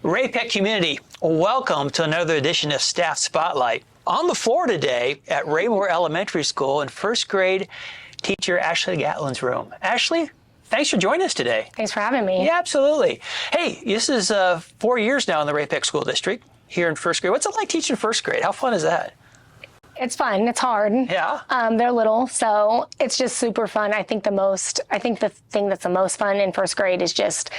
Ray-Pec community, welcome to another edition of Staff Spotlight. On the floor today at Raymore Elementary School in first grade, teacher Ashley Gatlin's room. Ashley, thanks for joining us today. Thanks for having me. Yeah, absolutely. Hey, this is 4 years now in the Ray-Pec School District here in first grade. What's it like teaching first grade? How fun is that? It's fun. It's hard. Yeah. They're little, so it's just super fun. I think the thing that's the most fun in first grade is just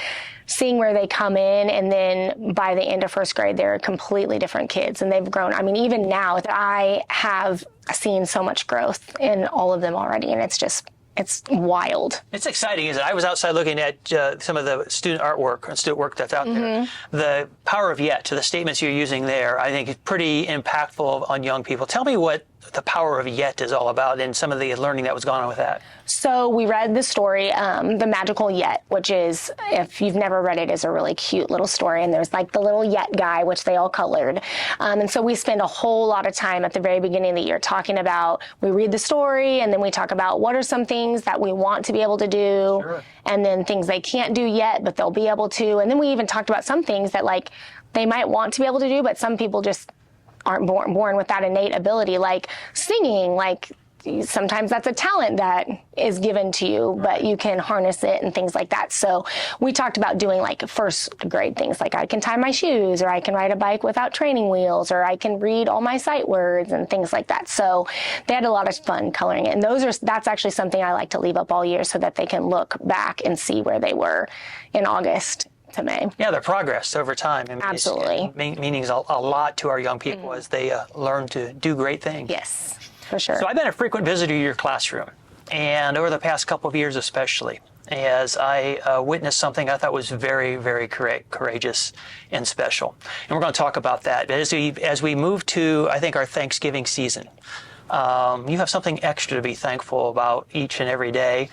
seeing where they come in, and then by the end of first grade, they're completely different kids, and they've grown. I mean, even now, I have seen so much growth in all of them already, and it's wild. It's exciting, isn't it? I was outside looking at some of the student artwork and student work that's out there. The power of yet, to the statements you're using there, I think is pretty impactful on young people. Tell me what the power of yet is all about and some of the learning that was going on with that. So we read the story, The Magical Yet, which is, if you've never read it, is a really cute little story. And there's like the little yet guy, which they all colored. And so we spend a whole lot of time at the very beginning of the year talking about, we read the story, and then we talk about what are some things that we want to be able to do, Sure. and then things they can't do yet, but they'll be able to. And then we even talked about some things that like they might want to be able to do, but some people just aren't born with that innate ability, like singing. Like sometimes that's a talent that is given to you, but you can harness it and things like that. So we talked about doing like first grade things, like I can tie my shoes, or I can ride a bike without training wheels, or I can read all my sight words and things like that. So they had a lot of fun coloring it. And that's actually something I like to leave up all year so that they can look back and see where they were in August to May. Yeah, their progress over time. I mean, Absolutely. Meaning a lot to our young people as they learn to do great things. Yes, for sure. So I've been a frequent visitor to your classroom, and over the past couple of years especially, as I witnessed something I thought was very, very courageous and special. And we're going to talk about that. As we move to, I think, our Thanksgiving season, you have something extra to be thankful about each and every day.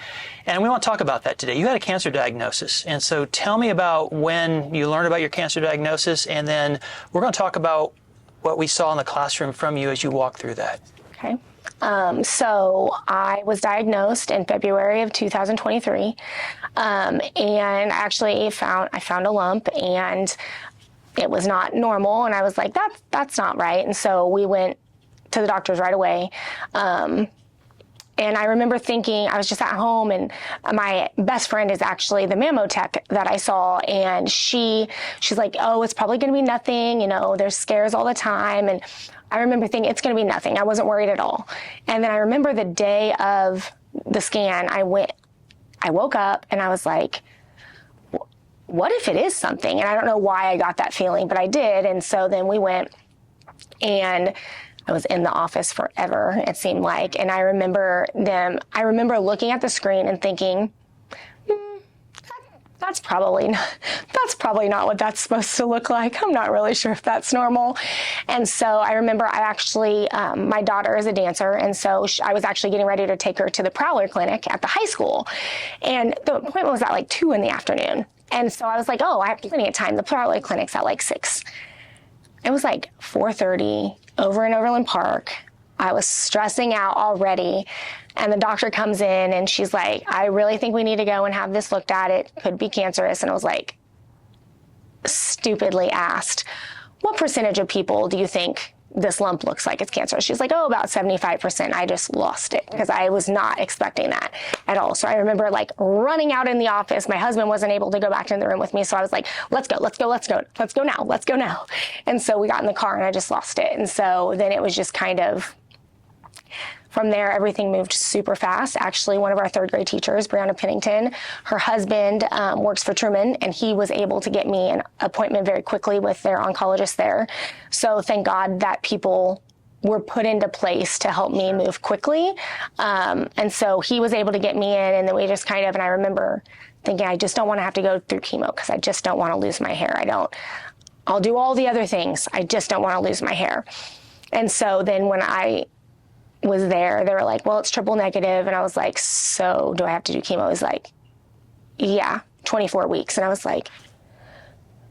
And we want to talk about that today. You had a cancer diagnosis. And so tell me about when you learned about your cancer diagnosis, and then we're going to talk about what we saw in the classroom from you as you walked through that. Okay. So I was diagnosed in February of 2023. And actually I found a lump, and it was not normal. And I was like, that's not right. And so we went to the doctors right away. And I remember thinking, I was just at home, and my best friend is actually the mammo tech that I saw. And she's like, oh, it's probably going to be nothing. You know, there's scares all the time. And I remember thinking it's going to be nothing. I wasn't worried at all. And then I remember the day of the scan, I woke up and I was like, what if it is something? And I don't know why I got that feeling, but I did. And so then we went, and I was in the office forever, it seemed like. And I remember looking at the screen and thinking, that's probably not what that's supposed to look like. I'm not really sure if that's normal. And so I remember my daughter is a dancer. And so I was actually getting ready to take her to the Prowler clinic at the high school. And the appointment was at like 2 p.m. And so I was like, oh, I have plenty of time. The Prowler clinic's at like 6. It was like 4:30 over in Overland Park. I was stressing out already. And the doctor comes in and she's like, I really think we need to go and have this looked at. It could be cancerous. And I was like, stupidly asked, what percentage of people do you think this lump looks like it's cancerous? She's like, oh, about 75%. I just lost it because I was not expecting that at all. So I remember like running out in the office. My husband wasn't able to go back in the room with me. So I was like, let's go now. And so we got in the car and I just lost it. And so then it was just kind of, from there, everything moved super fast. Actually, one of our third grade teachers, Brianna Pennington, her husband works for Truman, and he was able to get me an appointment very quickly with their oncologist there. So thank God that people were put into place to help me move quickly. And so he was able to get me in, and then we just and I remember thinking, I just don't want to have to go through chemo because I just don't want to lose my hair. I'll do all the other things. I just don't want to lose my hair. And so then when I was there, they were like, well, it's triple negative. And I was like, so do I have to do chemo? It was like, yeah, 24 weeks. And I was like,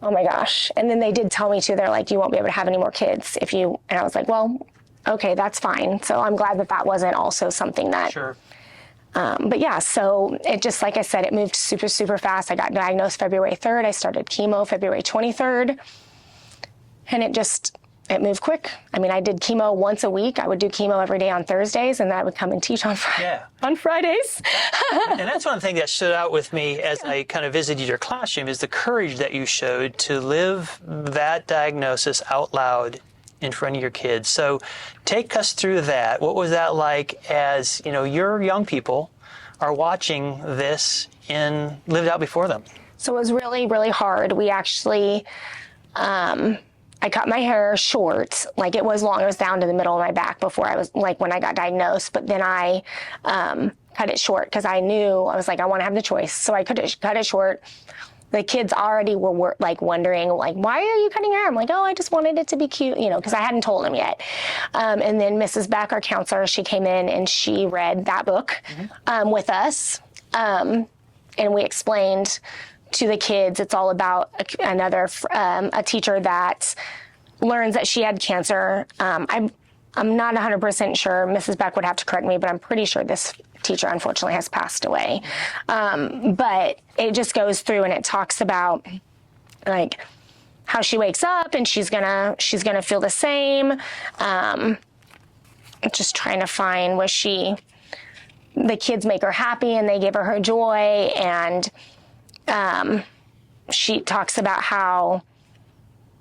oh my gosh. And then they did tell me too, they're like, you won't be able to have any more kids and I was like, well, okay, that's fine. So I'm glad that wasn't also something that Sure. But yeah, so it just, like I said, it moved super, super fast. I got diagnosed February 3rd. I started chemo February 23rd. And it moved quick. I mean, I did chemo once a week. I would do chemo every day on Thursdays, and then I would come and teach on Fridays. And that's one thing that stood out with me as I kind of visited your classroom, is the courage that you showed to live that diagnosis out loud in front of your kids. So take us through that. What was that like as, your young people are watching this lived out before them? So it was really, really hard. We actually, I cut my hair short. Like, it was long. It was down to the middle of my back before when I got diagnosed. But then I cut it short because I was like, I want to have the choice. So I cut it short. The kids already were wondering, why are you cutting your hair? I'm like, oh, I just wanted it to be cute, because I hadn't told them yet. And then Mrs. Beck, our counselor, she came in and she read that book with us. And we explained to the kids, it's all about a teacher that learns that she had cancer. I'm not 100% sure. Mrs. Beck would have to correct me, but I'm pretty sure this teacher unfortunately has passed away. But it just goes through and it talks about how she wakes up and she's gonna feel the same. Just trying to find the kids make her happy and they give her joy, and she talks about how,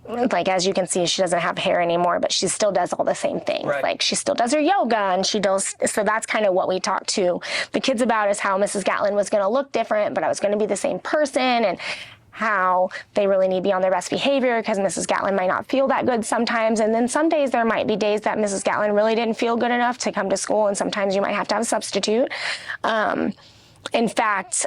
as you can see, she doesn't have hair anymore, but she still does all the same things. Right. She still does her yoga, and so that's kind of what we talked to the kids about, is how Mrs. Gatlin was going to look different, but I was going to be the same person, and how they really need to be on their best behavior because Mrs. Gatlin might not feel that good sometimes. And then some days there might be days that Mrs. Gatlin really didn't feel good enough to come to school, and sometimes you might have to have a substitute. In fact,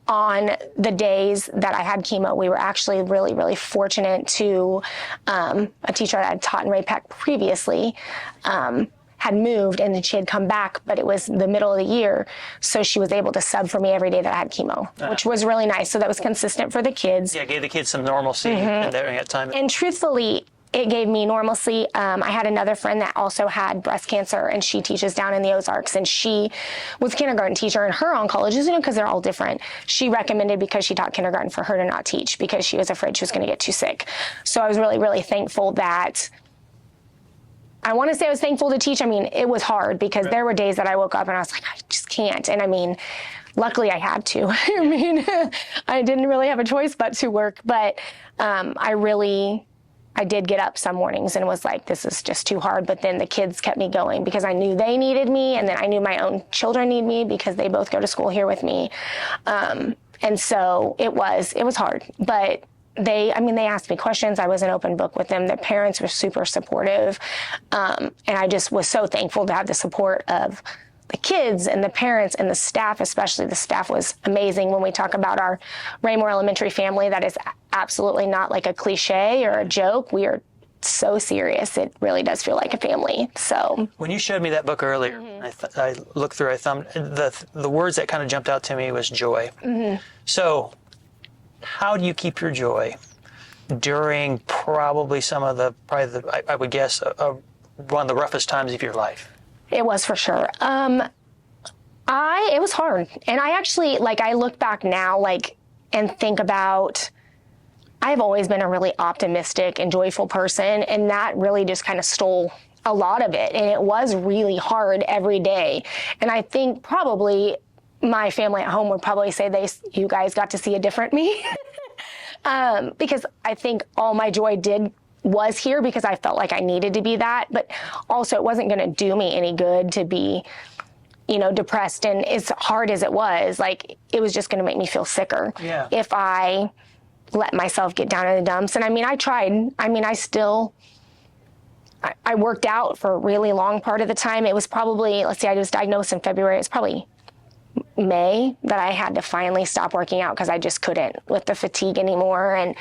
on the days that I had chemo, we were actually really, really fortunate to, a teacher that I'd taught in Ray-Pec previously, had moved, and then she had come back, but it was the middle of the year. So she was able to sub for me every day that I had chemo, which was really nice. So that was consistent for the kids. Yeah, gave the kids some normalcy during that time. And truthfully, it gave me normalcy. I had another friend that also had breast cancer, and she teaches down in the Ozarks, and she was a kindergarten teacher, and her oncologist, because they're all different, she recommended, because she taught kindergarten, for her to not teach because she was afraid she was going to get too sick. So I was really, really thankful that, I want to say I was thankful to teach. I mean, it was hard because there were days that I woke up and I was like, I just can't. And I mean, luckily I had to. I mean, I didn't really have a choice but to work, but I did get up some mornings and was like, this is just too hard. But then the kids kept me going because I knew they needed me. And then I knew my own children need me because they both go to school here with me. And so it was hard, but they asked me questions. I was an open book with them. Their parents were super supportive. And I just was so thankful to have the support of the kids and the parents and the staff, especially. The staff was amazing. When we talk about our Raymore Elementary family, that is absolutely not like a cliche or a joke. We are so serious. It really does feel like a family. So when you showed me that book earlier, I looked through, I thumbed, the words that kind of jumped out to me was joy. So how do you keep your joy during probably I would guess, one of the roughest times of your life? It was, for sure. It was hard. And I actually, I look back now, and think about, I've always been a really optimistic and joyful person, and that really just kind of stole a lot of it. And it was really hard every day. And I think probably my family at home would probably say you guys got to see a different me. Because I think all my joy was here because I felt like I needed to be that, but also it wasn't going to do me any good to be, depressed. And as hard as it was, it was just going to make me feel sicker if I let myself get down in the dumps. And I mean, I tried. I mean, I worked out for a really long part of the time. It was probably, I was diagnosed in February. It's probably May that I had to finally stop working out because I just couldn't with the fatigue anymore. And,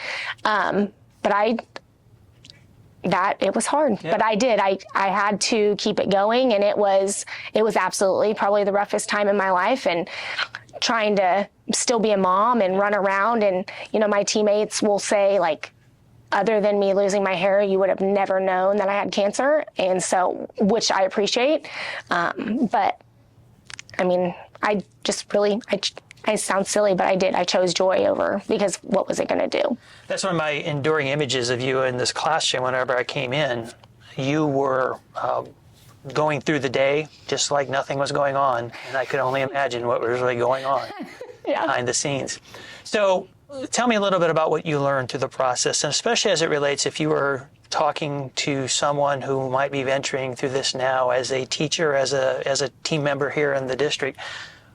it was hard, but I did. I had to keep it going, and it was absolutely probably the roughest time in my life, and trying to still be a mom and run around. And, my teammates will say, other than me losing my hair, you would have never known that I had cancer. And so, which I appreciate. But I mean, I just really, I sound silly, but I chose joy over, because what was it going to do? That's one of my enduring images of you in this classroom. Whenever I came in, you were going through the day just like nothing was going on, and I could only imagine what was really going on behind the scenes. So tell me a little bit about what you learned through the process, and especially as it relates, if you were talking to someone who might be venturing through this now as a teacher, as a team member here in the district,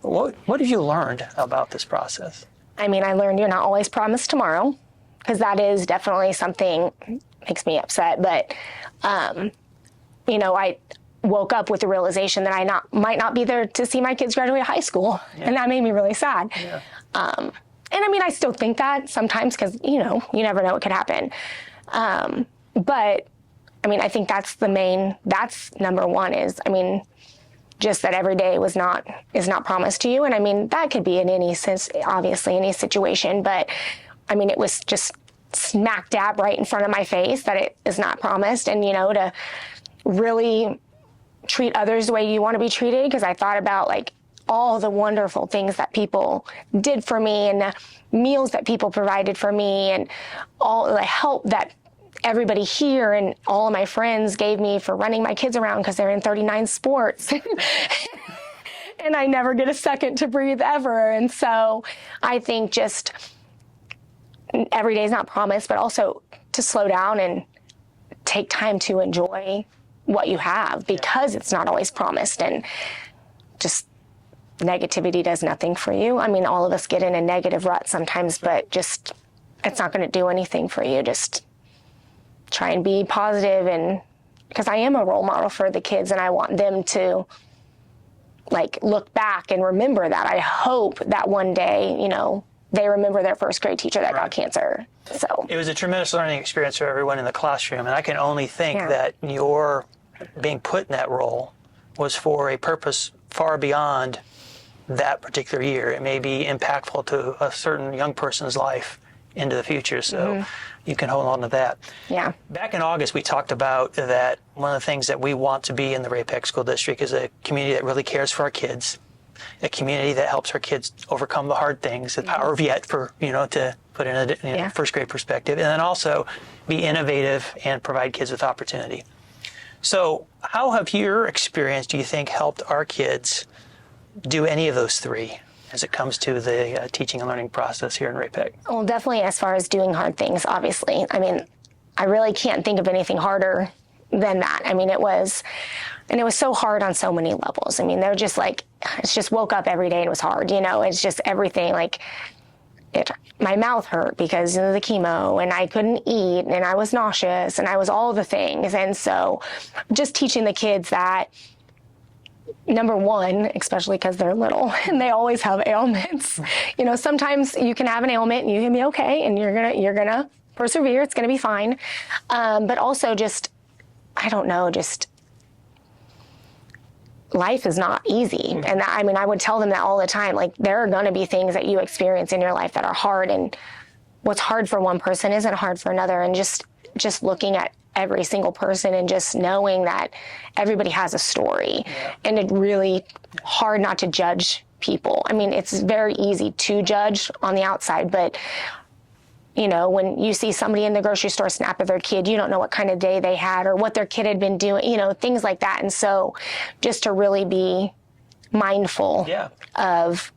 what have you learned about this process? I mean, I learned you're not always promised tomorrow, because that is definitely something makes me upset. But, you know, I woke up with the realization that I might not be there to see my kids graduate high school. Yeah. And that made me really sad. Yeah. And I mean, I still think that sometimes, because, you know, you never know what could happen. But I mean, I think that's number one is, I mean, just that every day is not promised to you. And I mean, that could be in any sense, obviously any situation, but I mean, it was just smack dab right in front of my face that it is not promised. And, you know, to really treat others the way you want to be treated, because I thought about like all the wonderful things that people did for me, and the meals that people provided for me, and all the help that everybody here and all of my friends gave me for running my kids around, because they're in 39 sports. And I never get a second to breathe ever. And so I think just every day is not promised, but also to slow down and take time to enjoy what you have, because it's not always promised. And just negativity does nothing for you. I mean, all of us get in a negative rut sometimes, but just, it's not going to do anything for you. Just try and be positive, and because I am a role model for the kids, and I want them to like look back and remember that. I hope that one day, you know, they remember their first grade teacher that got cancer. So it was a tremendous learning experience for everyone in the classroom, and I can only think that your being put in that role was for a purpose far beyond that particular year. It may be impactful to a certain young person's life into the future. So you can hold on to that. Yeah. Back in August, we talked about that one of the things that we want to be in the Ray-Pec School District is a community that really cares for our kids, a community that helps our kids overcome the hard things, the power of yet, for, you know, to put in a first grade perspective, and then also be innovative and provide kids with opportunity. So how have your experience, do you think, helped our kids do any of those three as it comes to the teaching and learning process here in Ray-Pec? Well, definitely as far as doing hard things, obviously. I mean, I really can't think of anything harder than that. I mean, it was so hard on so many levels. I mean, they're just like, it's just woke up every day and it was hard, you know, it's just everything. Like, my mouth hurt because of the chemo, and I couldn't eat, and I was nauseous, and I was all the things. And so just teaching the kids that, number one, especially because they're little and they always have ailments. You know, sometimes you can have an ailment and you can be okay, and you're gonna persevere. It's gonna be fine. But also just, I don't know, just life is not easy. And that, I mean, I would tell them that all the time. Like, there are gonna be things that you experience in your life that are hard, and what's hard for one person isn't hard for another. And just looking at every single person and just knowing that everybody has a story. And it's really hard not to judge people. I mean, it's very easy to judge on the outside, but you know, when you see somebody in the grocery store snap at their kid, you don't know what kind of day they had or what their kid had been doing, you know, things like that. And so just to really be mindful of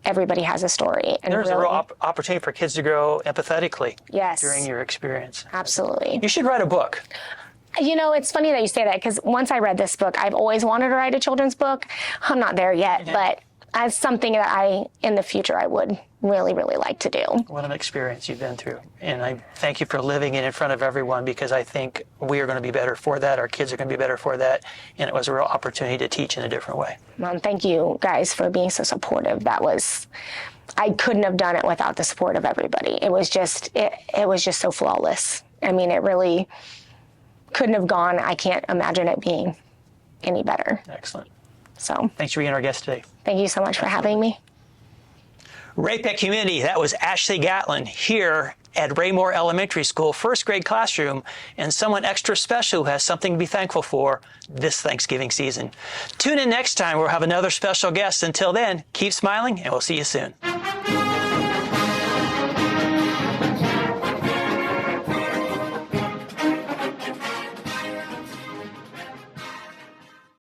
everybody has a story. And there's a real opportunity for kids to grow empathetically during your experience. Absolutely. You should write a book. You know, it's funny that you say that, because once I read this book, I've always wanted to write a children's book. I'm not there yet, but as something that in the future, I would really, really like to do. What an experience you've been through. And I thank you for living it in front of everyone, because I think we are going to be better for that. Our kids are going to be better for that. And it was a real opportunity to teach in a different way. Thank you guys for being so supportive. I couldn't have done it without the support of everybody. It was just so flawless. I mean, it really couldn't have gone. I can't imagine it being any better. Excellent. So thanks for being our guest today. Thank you so much for having me. Ray-Pec community, that was Ashley Gatlin here at Raymore Elementary School first grade classroom and someone extra special who has something to be thankful for this Thanksgiving season. Tune in next time. We'll have another special guest. Until then, keep smiling and we'll see you soon.